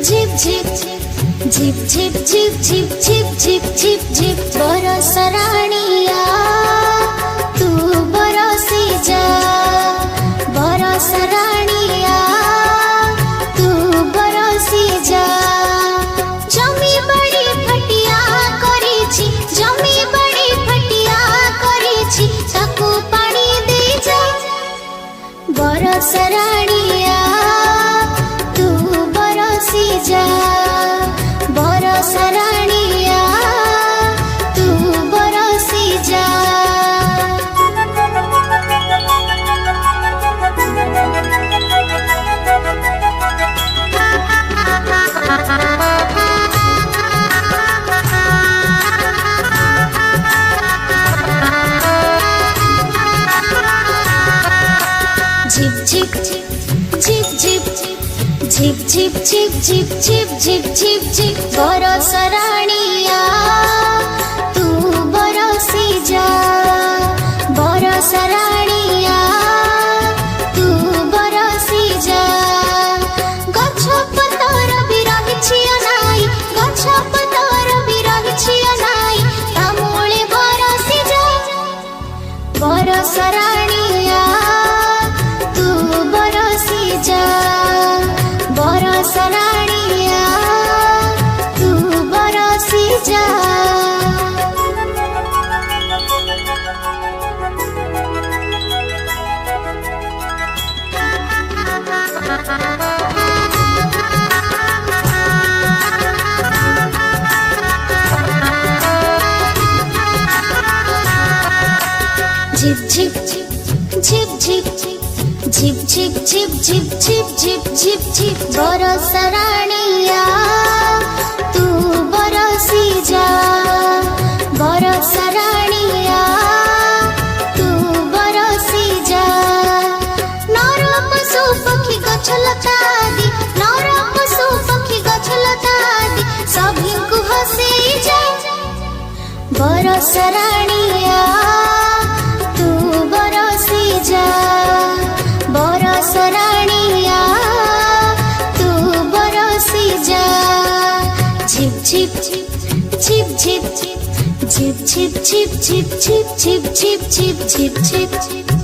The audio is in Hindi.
zip zip zip zip zip zip zip zip zip zip बरस राणिया तू बरसी जा बरस राणिया तू बरसी जा जमी बड़ी फटिया करिछि जमी बड़ी फटिया करिछि ताकू पानी दे जा बरस राणिया तू बरसी जा बरस राणिया तू बरसी जा zip zip zip zip zip zip zip zip zip zip zip zip बरस राणिया तू बरसी जा बरस राणिया तू बरसी जा गछ पतर भी रहिछि अनाई गछ पतर भी रहिछि अनाई ता मूले बरसी जा बरस राणिया तू बरसी जा बरस राणिया तू बरसी जा zip zip zip zip zip zip zip zip zip zip zip zip बरस राणिया तू बरसी जा बरस राणिया तू बरसी जा नर पशु पक्षी गछ लता आदि नर पशु पक्षी गछ लता आदि सभी को हंसे जा बरस राणिया तू बरसी जा बरस राणिया तू बरसी जा zip zip zip zip zip zip zip zip zip zip zip zip zip zip zip